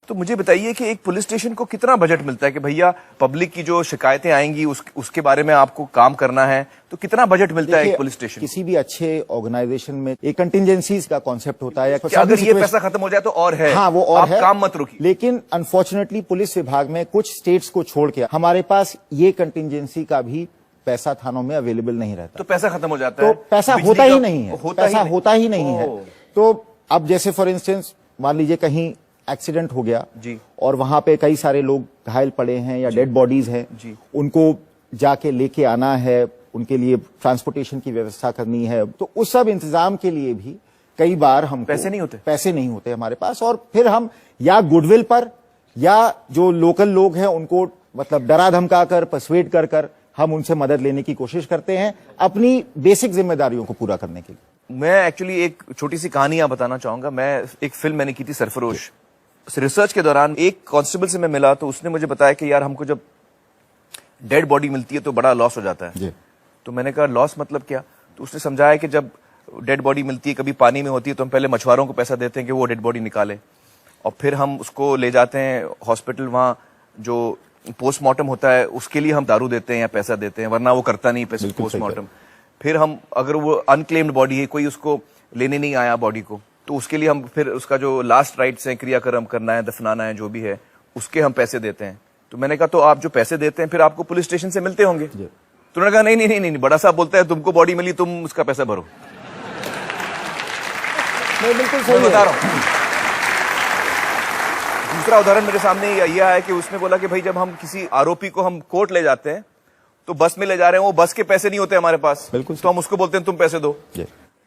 तो मुझे बताइए कि एक पुलिस स्टेशन को कितना बजट मिलता है कि भैया पब्लिक की जो शिकायतें आएंगी उसके बारे में आपको काम करना है, तो कितना बजट मिलता है एक पुलिस स्टेशन? किसी भी अच्छे ऑर्गेनाइजेशन में एक कंटिजेंसीज का कॉन्सेप्ट होता है। कि अगर ये पैसा खत्म हो जाए तो और है, हाँ वो और आप है, काम मत रुकिए। लेकिन अनफॉर्चुनेटली पुलिस विभाग में कुछ स्टेट्स को छोड़ के हमारे पास ये कंटिजेंसी का भी पैसा थानों में अवेलेबल नहीं रहता। तो पैसा खत्म हो जाता है, तो पैसा होता ही नहीं है, पैसा होता ही नहीं है। तो अब जैसे फॉर इंस्टेंस मान लीजिए कहीं एक्सीडेंट हो गया जी, और वहां पे कई सारे लोग घायल पड़े हैं या डेड बॉडीज हैं जी, उनको जाके लेके आना है, उनके लिए ट्रांसपोर्टेशन की व्यवस्था करनी है, तो उस सब इंतजाम के लिए भी कई बार हम पैसे नहीं होते हमारे पास। और फिर हम या गुडविल पर या जो लोकल लोग हैं उनको मतलब डरा धमका कर पर्सुएड कर कर हम उनसे मदद लेने की कोशिश करते हैं अपनी बेसिक जिम्मेदारियों को पूरा करने के लिए। मैं एक्चुअली एक छोटी सी कहानी यहाँ बताना चाहूंगा। मैं एक फिल्म मैंने की थी सरफरोश। रिसर्च के दौरान एक कांस्टेबल से मैं मिला तो उसने मुझे बताया कि यार हमको जब डेड बॉडी मिलती है तो बड़ा लॉस हो जाता है। तो मैंने कहा लॉस मतलब क्या? तो उसने समझाया कि जब डेड बॉडी मिलती है कभी पानी में होती है तो हम पहले मछुआरों को पैसा देते हैं कि वो डेड बॉडी निकाले, और फिर हम उसको ले जाते हैं हॉस्पिटल, वहां जो पोस्टमार्टम होता है उसके लिए हम दारू देते हैं या पैसा देते हैं, वरना वो करता नहीं पोस्टमार्टम। फिर हम अगर वो अनक्लेम्ड बॉडी है, कोई उसको लेने नहीं आया बॉडी को, तो उसके लिए हम फिर उसका जो लास्ट राइट्स हैं, क्रियाक्रम करना है, दफनाना है, जो भी है, उसके हम पैसे देते हैं। तो मैंने कहा तो आप जो पैसे देते हैं फिर आपको पुलिस स्टेशन से मिलते होंगे? तो उन्होंने कहा नहीं नहीं नहीं, बड़ा साहब बोलता है तुमको बॉडी मिली तुम उसका पैसा भरो। मैं बिल्कुल सही बता रहा हूं। दूसरा उदाहरण मेरे सामने यह आया कि उसने बोला कि भाई जब हम किसी आरोपी को हम कोर्ट ले जाते हैं तो बस में ले जा रहे हैं, वो बस के पैसे नहीं होते हमारे पास, तो हम उसको बोलते हैं तुम पैसे दो।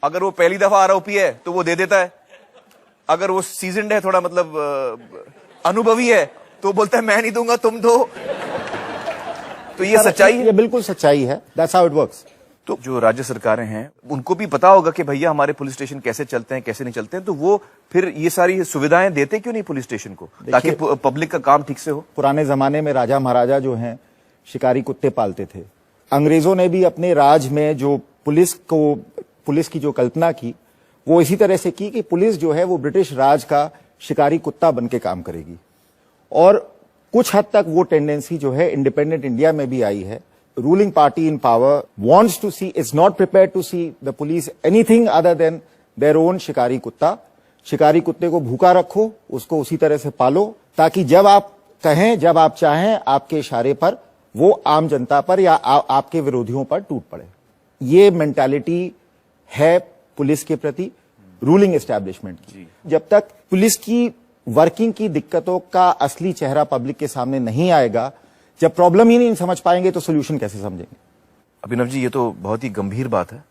अगर वो पहली दफा आरोपी है तो वो दे देता है, अगर वो सीजन्ड है, थोड़ा मतलब अनुभवी है, तो बोलता है मैं नहीं दूंगा तुम दो। तो ये सच्चाई है, ये बिल्कुल सच्चाई है। That's how it works. तो जो राज्य सरकारें हैं उनको भी पता होगा कि भैया हमारे पुलिस स्टेशन कैसे चलते हैं कैसे नहीं चलते हैं, तो वो फिर ये सारी सुविधाएं देते क्यों नहीं पुलिस स्टेशन को, ताकि पब्लिक का काम ठीक से हो। पुराने जमाने में राजा महाराजा जो हैं शिकारी कुत्ते पालते थे। अंग्रेजों ने भी अपने राज में जो पुलिस की जो कल्पना की वो इसी तरह से की कि पुलिस जो है वो ब्रिटिश राज का शिकारी कुत्ता बन के काम करेगी। और कुछ हद तक वो टेंडेंसी जो है इंडिपेंडेंट इंडिया में भी आई है। Ruling party in power wants to see, is not prepared to see the police anything other than their own शिकारी कुत्ता। शिकारी कुत्ते को भूखा रखो, उसको उसी तरह से पालो, ताकि जब आप कहें, जब आप चाहें, आपके इशारे पर वो आम जनता पर या आपके विरोधियों पर टूट पड़े। ये मेंटालिटी है पुलिस के प्रति रूलिंग एस्टैब्लिशमेंट की। जब तक पुलिस की वर्किंग की दिक्कतों का असली चेहरा पब्लिक के सामने नहीं आएगा, जब प्रॉब्लम ही नहीं समझ पाएंगे तो सोल्यूशन कैसे समझेंगे? अभिनव जी, ये तो बहुत ही गंभीर बात है।